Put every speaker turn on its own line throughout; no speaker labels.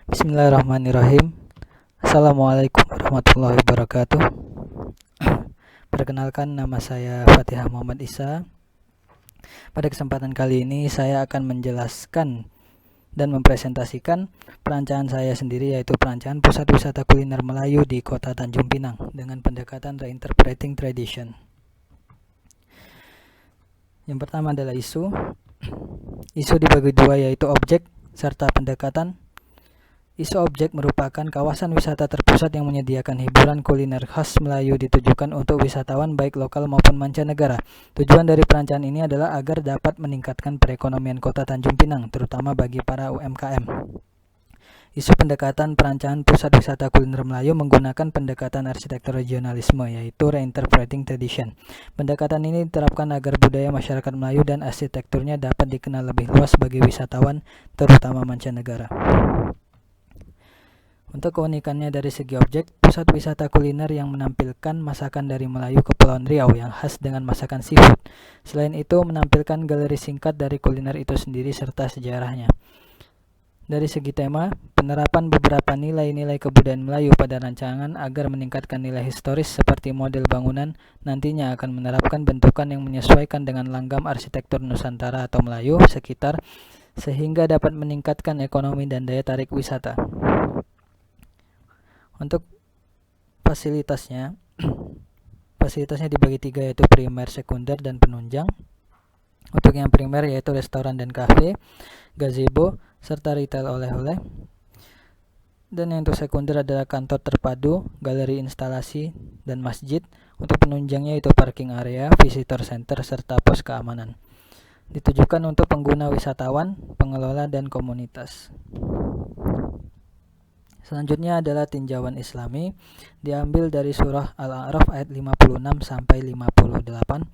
Bismillahirrahmanirrahim. Assalamualaikum warahmatullahi wabarakatuh. Perkenalkan, nama saya Fatihah Muhammad Isa. Pada kesempatan kali ini saya akan menjelaskan dan mempresentasikan perancangan saya sendiri, yaitu perancangan Pusat Wisata Kuliner Melayu di Kota Tanjung Pinang dengan pendekatan Reinterpreting Tradition. Yang pertama adalah isu. Isu dibagi dua, yaitu objek serta pendekatan. Isu objek merupakan kawasan wisata terpusat yang menyediakan hiburan kuliner khas Melayu ditujukan untuk wisatawan baik lokal maupun mancanegara. Tujuan dari perancangan ini adalah agar dapat meningkatkan perekonomian Kota Tanjung Pinang, terutama bagi para UMKM. Isu pendekatan perancangan Pusat Wisata Kuliner Melayu menggunakan pendekatan arsitektur regionalisme, yaitu Reinterpreting Tradition. Pendekatan ini diterapkan agar budaya masyarakat Melayu dan arsitekturnya dapat dikenal lebih luas bagi wisatawan, terutama mancanegara. Untuk keunikannya dari segi objek, pusat wisata kuliner yang menampilkan masakan dari Melayu Kepulauan Riau yang khas dengan masakan seafood. Selain itu, menampilkan galeri singkat dari kuliner itu sendiri serta sejarahnya. Dari segi tema, penerapan beberapa nilai-nilai kebudayaan Melayu pada rancangan agar meningkatkan nilai historis seperti model bangunan nantinya akan menerapkan bentukan yang menyesuaikan dengan langgam arsitektur Nusantara atau Melayu sekitar sehingga dapat meningkatkan ekonomi dan daya tarik wisata. Untuk fasilitasnya dibagi tiga, yaitu primer, sekunder, dan penunjang. Untuk yang primer yaitu restoran dan kafe, gazebo, serta retail oleh-oleh. Dan yang untuk sekunder adalah kantor terpadu, galeri instalasi, dan masjid. Untuk penunjangnya itu parking area, visitor center, serta pos keamanan. Ditujukan untuk pengguna wisatawan, pengelola, dan komunitas. Selanjutnya adalah tinjauan Islami, diambil dari surah Al-A'raf ayat 56 sampai 58.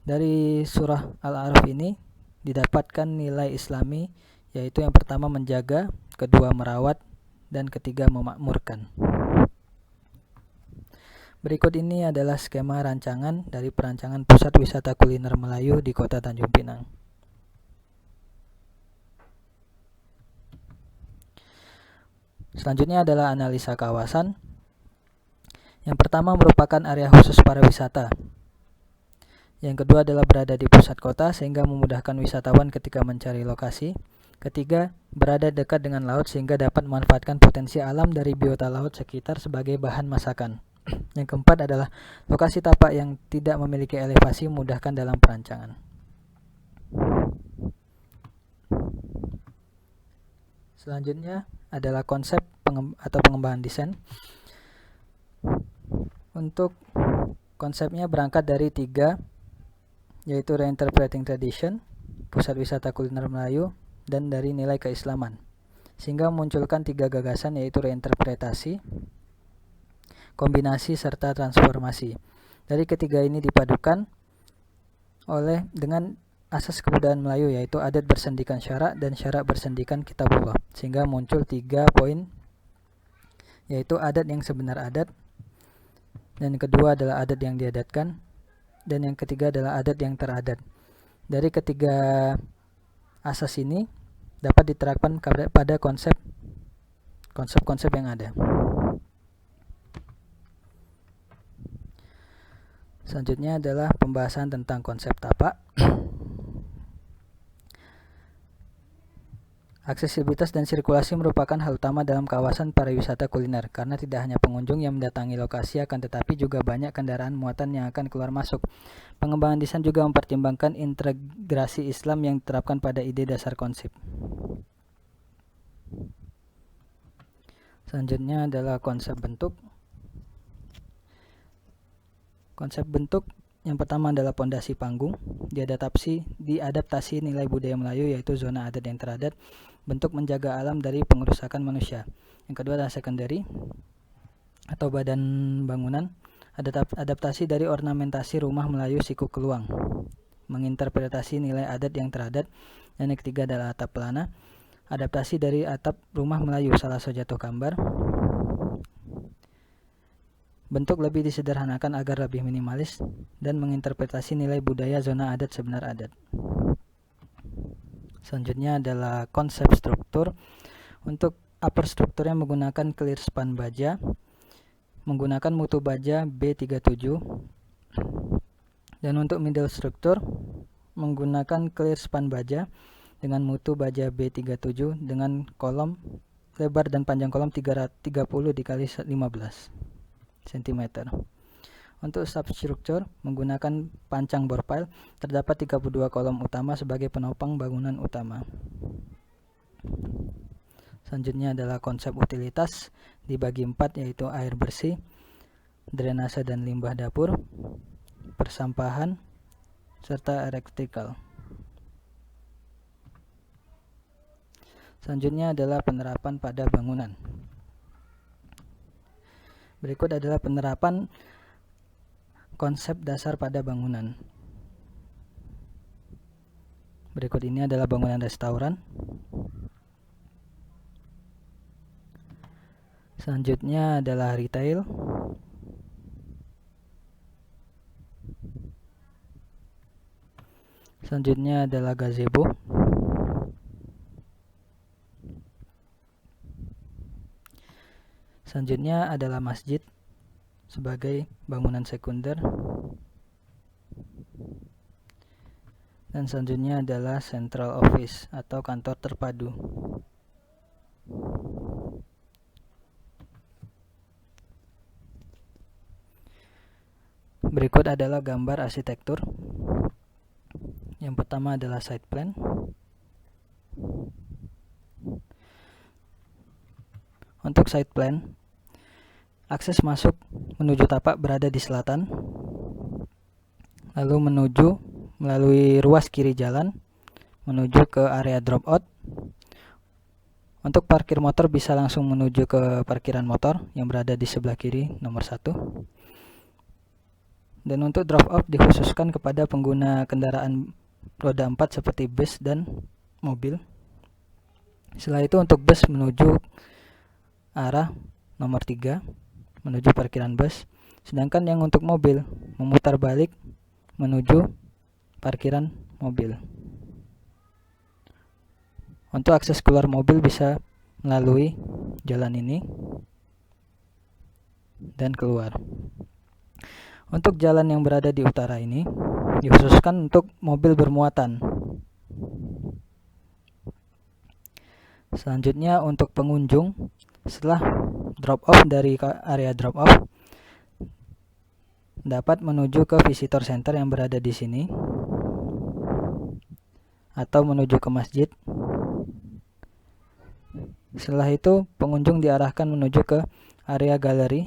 Dari surah Al-A'raf ini didapatkan nilai Islami, yaitu yang pertama menjaga, kedua merawat, dan ketiga memakmurkan. Berikut ini adalah skema rancangan dari perancangan Pusat Wisata Kuliner Melayu di Kota Tanjung Pinang. Selanjutnya adalah analisa kawasan. Yang pertama merupakan area khusus para wisata. Yang kedua adalah berada di pusat kota sehingga memudahkan wisatawan ketika mencari lokasi. Ketiga, berada dekat dengan laut sehingga dapat memanfaatkan potensi alam dari biota laut sekitar sebagai bahan masakan. Yang keempat adalah lokasi tapak yang tidak memiliki elevasi memudahkan dalam perancangan. Selanjutnya adalah konsep atau pengembangan desain. Untuk konsepnya berangkat dari tiga, yaitu Reinterpreting Tradition, Pusat Wisata Kuliner Melayu, dan dari nilai keislaman. Sehingga memunculkan tiga gagasan, yaitu reinterpretasi, kombinasi, serta transformasi. Dari ketiga ini dipadukan dengan asas kebudayaan Melayu, yaitu adat bersendikan syarak dan syarak bersendikan kitabullah, sehingga muncul 3 poin, yaitu adat yang sebenar adat, dan yang kedua adalah adat yang diadatkan, dan yang ketiga adalah adat yang teradat. Dari ketiga asas ini dapat diterapkan pada konsep-konsep yang ada. Selanjutnya adalah pembahasan tentang konsep tapak. Aksesibilitas dan sirkulasi merupakan hal utama dalam kawasan pariwisata kuliner, karena tidak hanya pengunjung yang mendatangi lokasi akan tetapi juga banyak kendaraan muatan yang akan keluar masuk. Pengembangan desain juga mempertimbangkan integrasi Islam yang diterapkan pada ide dasar konsep. Selanjutnya adalah konsep bentuk. Konsep bentuk yang pertama adalah pondasi panggung, diadaptasi nilai budaya Melayu, yaitu zona adat yang teradat, bentuk menjaga alam dari pengerusakan manusia. Yang kedua adalah secondary atau badan bangunan, adaptasi dari ornamentasi rumah Melayu Siku Keluang, menginterpretasi nilai adat yang teradat. Dan yang ketiga adalah atap pelana, adaptasi dari atap rumah Melayu Salaso Jatuh Kambar. Bentuk lebih disederhanakan agar lebih minimalis dan menginterpretasi nilai budaya zona adat sebenar adat. Selanjutnya adalah konsep struktur. Untuk upper strukturnya menggunakan clear span baja, menggunakan mutu baja B37. Dan untuk middle struktur menggunakan clear span baja dengan mutu baja B37 dengan kolom lebar dan panjang kolom 30 dikali 15 cm. Untuk substruktur menggunakan pancang bore pile, terdapat 32 kolom utama sebagai penopang bangunan utama. Selanjutnya adalah konsep utilitas dibagi 4, yaitu air bersih, drainase dan limbah dapur, persampahan, serta elektrikal. Selanjutnya adalah penerapan pada bangunan. Berikut adalah penerapan konsep dasar pada bangunan. Berikut ini adalah bangunan restoran. Selanjutnya adalah retail. Selanjutnya adalah gazebo. Selanjutnya adalah masjid sebagai bangunan sekunder. Dan selanjutnya adalah central office atau kantor terpadu. Berikut adalah gambar arsitektur. Yang pertama adalah site plan. Untuk site plan, akses masuk menuju tapak berada di selatan, lalu menuju melalui ruas kiri jalan menuju ke area drop out. Untuk parkir motor bisa langsung menuju ke parkiran motor yang berada di sebelah kiri nomor 1. Dan untuk drop out dikhususkan kepada pengguna kendaraan roda 4 seperti bus dan mobil. Setelah itu untuk bus menuju arah nomor 3 menuju parkiran bus, sedangkan yang untuk mobil memutar balik menuju parkiran mobil. Untuk akses keluar mobil bisa melalui jalan ini dan keluar. Untuk jalan yang berada di utara ini dikhususkan untuk mobil bermuatan. Selanjutnya untuk pengunjung, setelah drop off dari area drop off dapat menuju ke visitor center yang berada di sini atau menuju ke masjid. Setelah itu pengunjung diarahkan menuju ke area galeri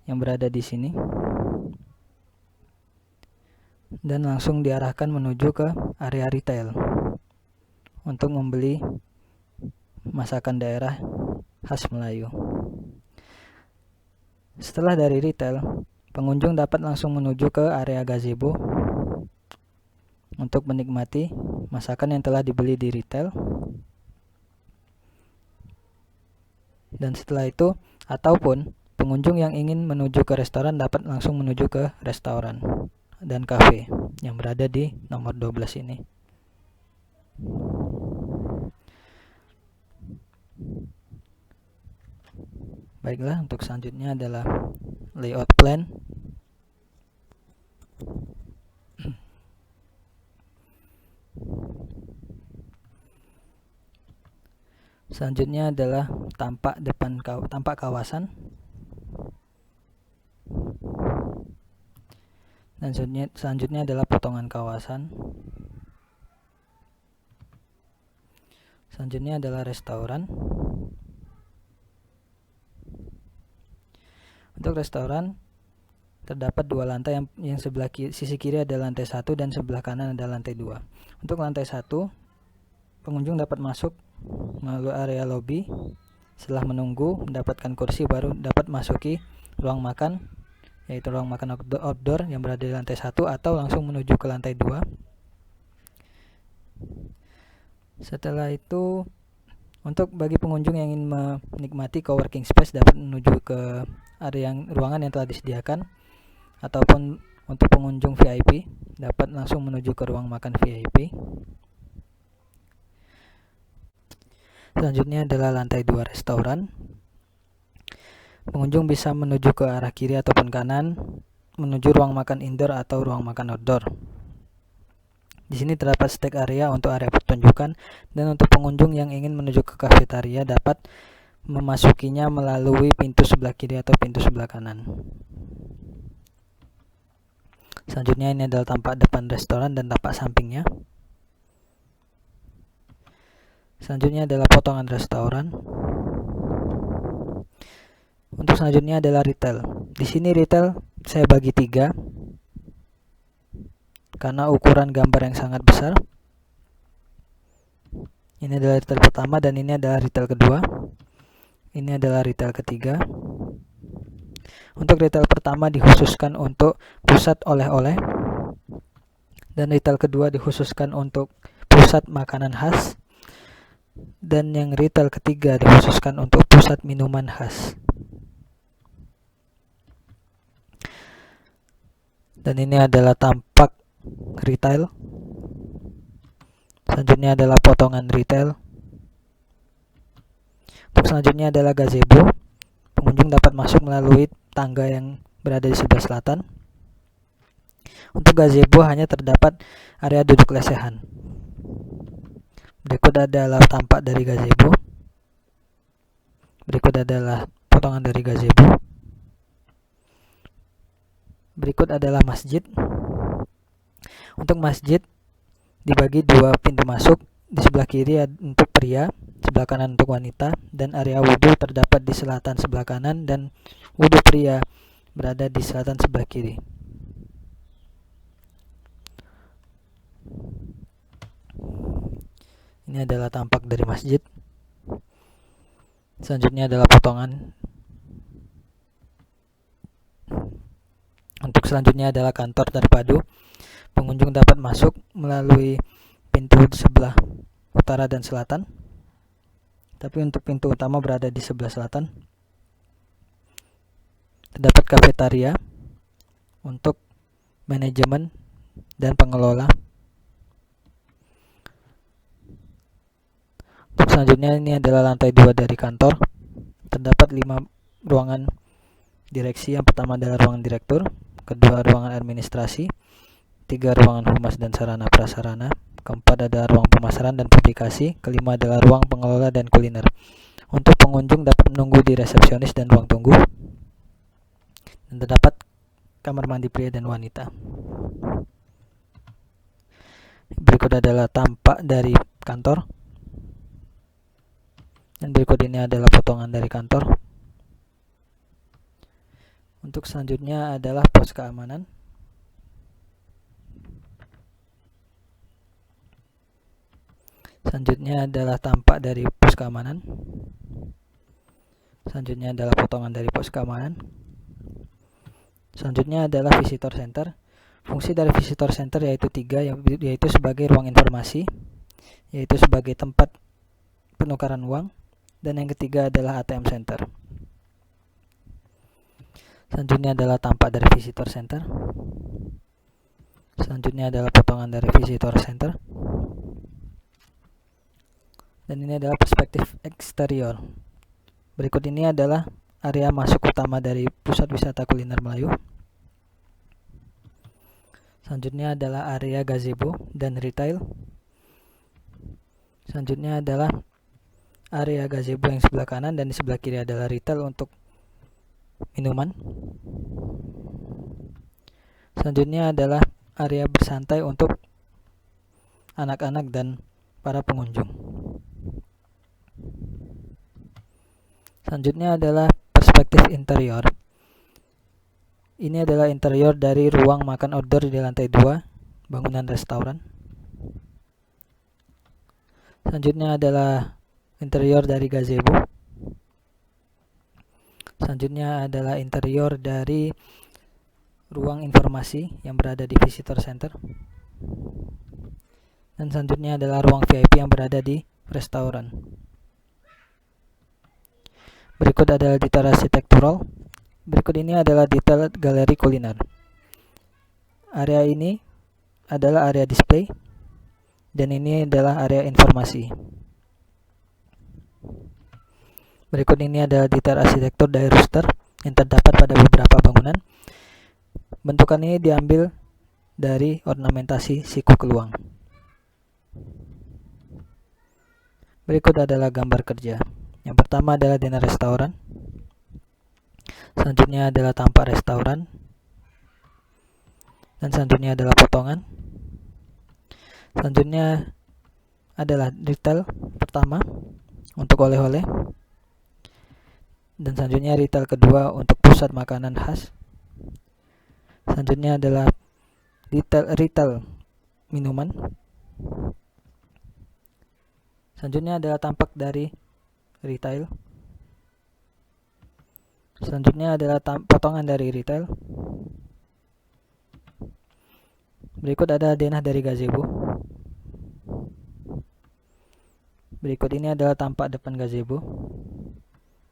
yang berada di sini dan langsung diarahkan menuju ke area retail untuk membeli masakan daerah khas Melayu. Setelah dari retail, pengunjung dapat langsung menuju ke area gazebo untuk menikmati masakan yang telah dibeli di retail. Dan setelah itu, ataupun pengunjung yang ingin menuju ke restoran dapat langsung menuju ke restoran dan kafe yang berada di nomor 12 ini. Baiklah, untuk selanjutnya adalah layout plan. Selanjutnya adalah tampak kawasan. Dan selanjutnya adalah potongan kawasan. Selanjutnya adalah restoran. Untuk restoran terdapat 2 lantai yang sebelah sisi kiri ada lantai 1 dan sebelah kanan ada lantai 2. Untuk lantai 1, pengunjung dapat masuk melalui area lobby. Setelah menunggu mendapatkan kursi baru dapat masuki ruang makan, yaitu ruang makan outdoor yang berada di lantai 1 atau langsung menuju ke lantai 2. Setelah itu, untuk bagi pengunjung yang ingin menikmati coworking space dapat menuju ke area ruangan yang telah disediakan, ataupun untuk pengunjung VIP dapat langsung menuju ke ruang makan VIP. Selanjutnya adalah lantai 2 restoran. Pengunjung bisa menuju ke arah kiri ataupun kanan, menuju ruang makan indoor atau ruang makan outdoor. Di sini terdapat stage area untuk area pertunjukan, dan untuk pengunjung yang ingin menuju ke kafetaria dapat memasukinya melalui pintu sebelah kiri atau pintu sebelah kanan. Selanjutnya ini adalah tampak depan restoran dan tampak sampingnya. Selanjutnya adalah potongan restoran. Untuk selanjutnya adalah retail. Di sini retail saya bagi 3 karena ukuran gambar yang sangat besar. Ini adalah retail pertama dan ini adalah retail kedua. Ini adalah retail ketiga. Untuk retail pertama dikhususkan untuk pusat oleh-oleh, dan retail kedua dikhususkan untuk pusat makanan khas, dan yang retail ketiga dikhususkan untuk pusat minuman khas. Dan ini adalah tampak retail. Selanjutnya adalah potongan retail. Untuk selanjutnya adalah gazebo. Pengunjung dapat masuk melalui tangga yang berada di sebelah selatan. Untuk gazebo hanya terdapat area duduk lesehan. Berikut adalah tampak dari gazebo. Berikut adalah potongan dari gazebo. Berikut adalah masjid. Untuk masjid dibagi 2 pintu masuk. Di sebelah kiri untuk pria, sebelah kanan untuk wanita, dan area wudhu terdapat di selatan sebelah kanan dan wudhu pria berada di selatan sebelah kiri. Ini adalah tampak dari masjid. Selanjutnya adalah potongan. Untuk selanjutnya adalah kantor terpadu. Pengunjung dapat masuk melalui pintu sebelah utara dan selatan. Tapi untuk pintu utama berada di sebelah selatan. Terdapat kafetaria untuk manajemen dan pengelola. Untuk selanjutnya ini adalah lantai 2 dari kantor. Terdapat 5 ruangan direksi. Yang pertama adalah ruangan direktur, kedua ruangan administrasi, 3 ruangan humas dan sarana prasarana, keempat adalah ruang pemasaran dan publikasi, kelima adalah ruang pengelola dan kuliner. Untuk pengunjung dapat menunggu di resepsionis dan ruang tunggu, dan terdapat kamar mandi pria dan wanita. Berikut adalah tampak dari kantor, dan berikut ini adalah potongan dari kantor. Untuk selanjutnya adalah pos keamanan. Selanjutnya adalah tampak dari pos keamanan. Selanjutnya adalah potongan dari pos keamanan. Selanjutnya adalah visitor center. Fungsi dari visitor center yaitu 3, yaitu sebagai ruang informasi, yaitu sebagai tempat penukaran uang, dan yang ketiga adalah ATM center. Selanjutnya adalah tampak dari visitor center. Selanjutnya adalah potongan dari visitor center. Dan ini adalah perspektif eksterior. Berikut ini adalah area masuk utama dari pusat wisata kuliner Melayu. Selanjutnya adalah area gazebo dan retail. Selanjutnya adalah area gazebo yang sebelah kanan, dan di sebelah kiri adalah retail untuk minuman. Selanjutnya adalah area bersantai untuk anak-anak dan para pengunjung. Selanjutnya adalah perspektif interior. Ini adalah interior dari ruang makan outdoor di lantai 2 bangunan restoran. Selanjutnya adalah interior dari gazebo. Selanjutnya adalah interior dari ruang informasi yang berada di visitor center. Dan selanjutnya adalah ruang VIP yang berada di restoran. Berikut adalah detail arsitektural. Berikut ini adalah detail galeri kuliner. Area ini adalah area display, dan ini adalah area informasi. Berikut ini adalah detail arsitektur dari rooster yang terdapat pada beberapa bangunan. Bentukan ini diambil dari ornamentasi siku keluang. Berikut adalah gambar kerja. Yang pertama adalah denah restoran. Selanjutnya adalah tampak restoran. Dan selanjutnya adalah potongan. Selanjutnya adalah detail pertama untuk oleh-oleh. Dan selanjutnya retail kedua untuk pusat makanan khas. Selanjutnya adalah retail minuman. Selanjutnya adalah tampak dari retail. Selanjutnya adalah potongan dari retail. Berikut ada denah dari gazebo. Berikut ini adalah tampak depan gazebo.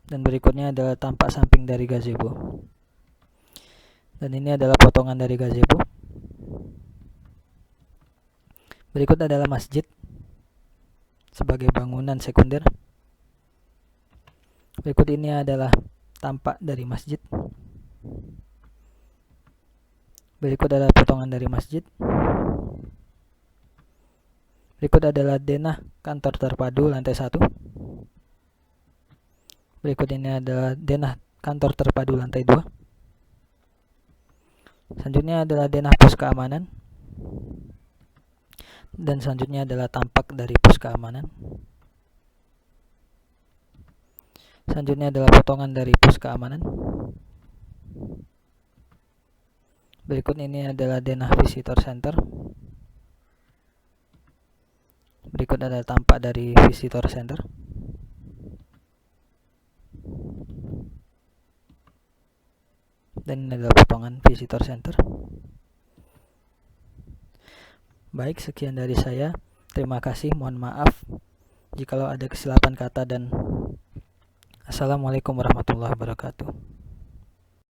Dan berikutnya adalah tampak samping dari gazebo. Dan ini adalah potongan dari gazebo. Berikut adalah masjid sebagai bangunan sekunder. Berikut ini adalah tampak dari masjid. Berikut adalah potongan dari masjid. Berikut adalah denah kantor terpadu lantai 1. Berikut ini adalah denah kantor terpadu lantai 2. Selanjutnya adalah denah pos keamanan. Dan selanjutnya adalah tampak dari pos keamanan. Selanjutnya adalah potongan dari pos keamanan. Berikut ini adalah denah visitor center. Berikut adalah tampak dari visitor center. Dan ini adalah potongan visitor center. Baik, sekian dari saya. Terima kasih, mohon maaf jikalau ada kesilapan kata dan assalamualaikum warahmatullahi wabarakatuh.